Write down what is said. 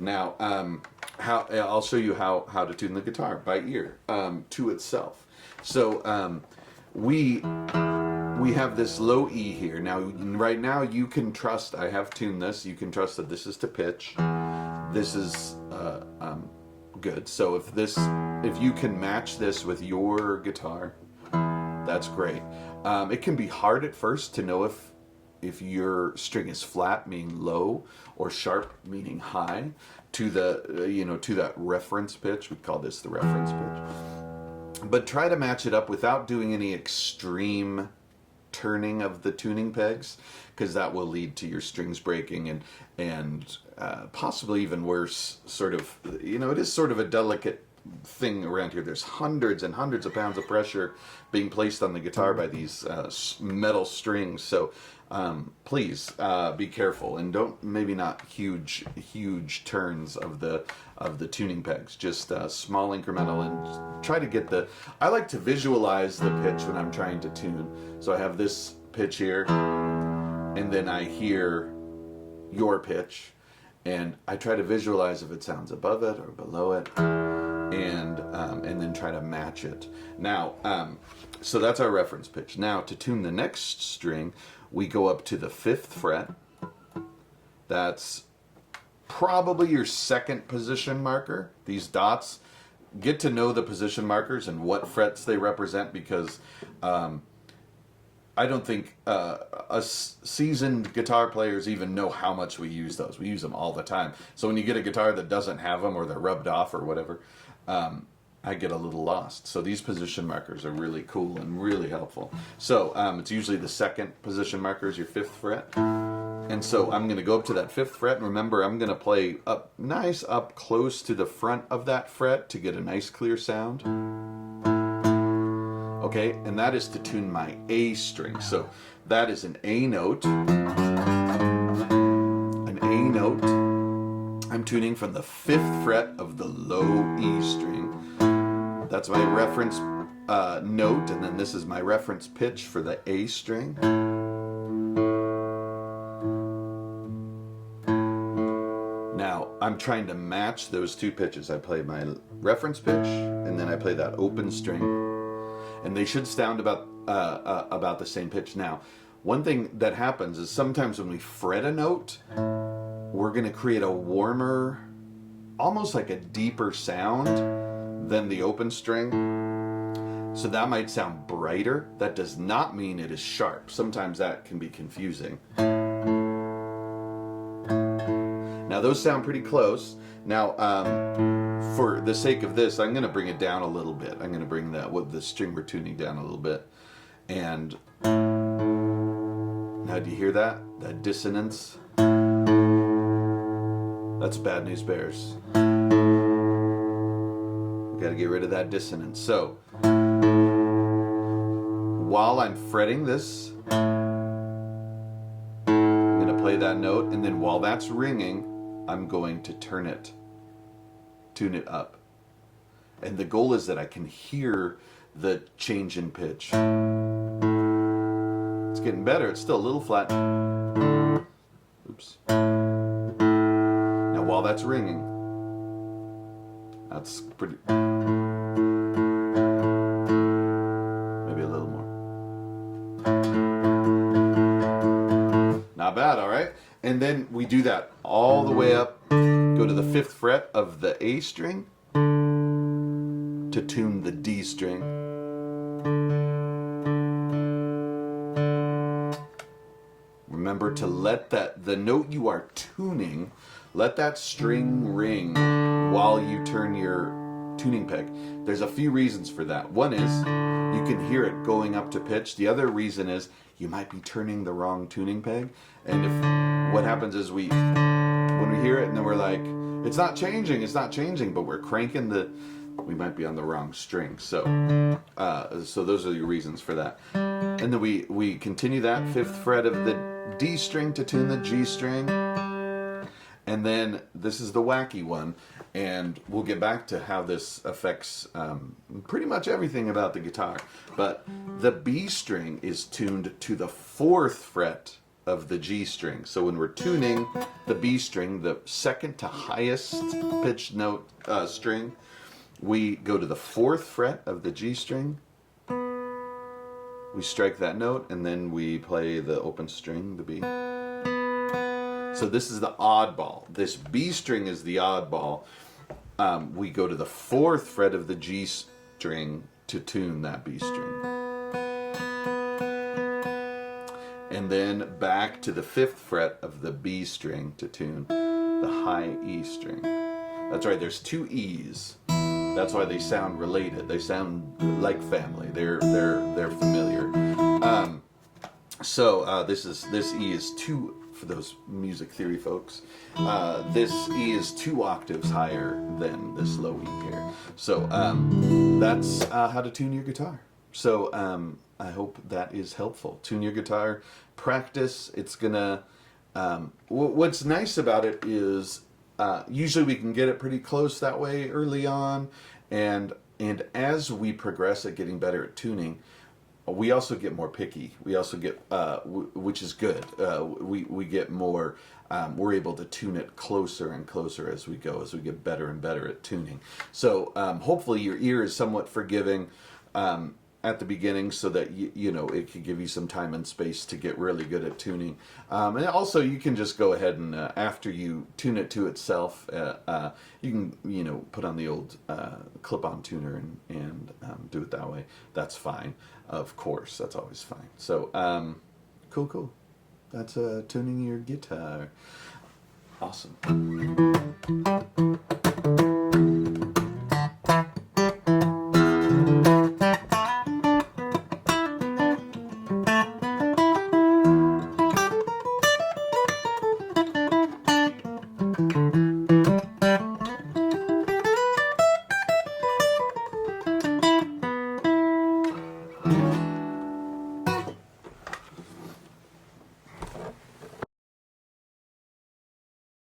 Now, I'll show you how to tune the guitar by ear to itself. So we have this low E here. Now, right now, you can trust. I have tuned this. You can trust that this is to pitch. This is good. So if you can match this with your guitar, that's great. It can be hard at first to know if your string is flat, meaning low, or sharp, meaning high, to the to that reference pitch. We call this the reference pitch. But try to match it up without doing any extreme turning of the tuning pegs, because that will lead to your strings breaking and possibly even worse. Sort of, it is sort of a delicate thing around here. There's hundreds and hundreds of pounds of pressure being placed on the guitar by these metal strings. So please be careful, and maybe not huge turns of the tuning pegs. Just small incremental, and try to get I like to visualize the pitch when I'm trying to tune. So I have this pitch here, and then I hear your pitch, and I try to visualize if it sounds above it or below it, and then try to match it. Now, so that's our reference pitch. Now, to tune the next string, we go up to the 5th fret. That's probably your 2nd position marker. These dots, get to know the position markers and what frets they represent, because I don't think us seasoned guitar players even know how much we use those. We use them all the time. So when you get a guitar that doesn't have them, or they're rubbed off or whatever, I get a little lost. So these position markers are really cool and really helpful. So it's usually the 2nd position marker is your 5th fret. And so I'm going to go up to that 5th fret, and remember, I'm going to play up close to the front of that fret to get a nice clear sound. Okay, and that is to tune my A string. So that is an A note. An A note. I'm tuning from the 5th fret of the low E string. That's my reference note, and then this is my reference pitch for the A string. Now, I'm trying to match those two pitches. I play my reference pitch, and then I play that open string, and they should sound about the same pitch. Now, one thing that happens is sometimes when we fret a note, we're going to create a warmer, almost like a deeper sound than the open string. So that might sound brighter. That does not mean it is sharp. Sometimes that can be confusing. Now those sound pretty close. Now for the sake of this, I'm going to bring it down a little bit. I'm going to bring the string we're tuning down a little bit. And now do you hear that? That dissonance? That's Bad News Bears. We got to get rid of that dissonance. So while I'm fretting this, I'm going to play that note, and then while that's ringing, I'm going to tune it up. And the goal is that I can hear the change in pitch. It's getting better. It's still a little flat. Oops. Now while that's ringing, that's pretty... maybe a little more. Not bad, all right? And then we do that all the way up, go to the 5th fret of the A string to tune the D string. Remember to let the note you are tuning, let that string ring while you turn your tuning peg. There's a few reasons for that. One is you can hear it going up to pitch. The other reason is you might be turning the wrong tuning peg. And what happens is when we hear it and then we're like, it's not changing, but we're cranking we might be on the wrong string. So those are the reasons for that. And then we continue that 5th fret of the D string to tune the G string. And then this is the wacky one, and we'll get back to how this affects pretty much everything about the guitar. But the B string is tuned to the 4th fret of the G string. So when we're tuning the B string, the second to highest pitched note string, we go to the 4th fret of the G string. We strike that note, and then we play the open string, the B. So this is the oddball. This B string is the oddball. We go to the 4th fret of the G string to tune that B string. And then back to the 5th fret of the B string to tune the high E string. That's right, there's 2 E's. That's why they sound related. They sound like family. They're familiar. This E is 2, for those music theory folks. This E is 2 octaves higher than this low E here. So that's how to tune your guitar. So I hope that is helpful. Tune your guitar, practice. It's gonna. What's nice about it is usually we can get it pretty close that way early on, and as we progress at getting better at tuning, we also get more picky. We also get, which is good. We get more. We're able to tune it closer and closer as we go, as we get better and better at tuning. So hopefully your ear is somewhat forgiving at the beginning, so that you know it could give you some time and space to get really good at tuning. And also you can just go ahead and after you tune it to itself, you can put on the old clip-on tuner and do it that way. That's fine, of course. That's always fine. So cool. That's tuning your guitar. Awesome.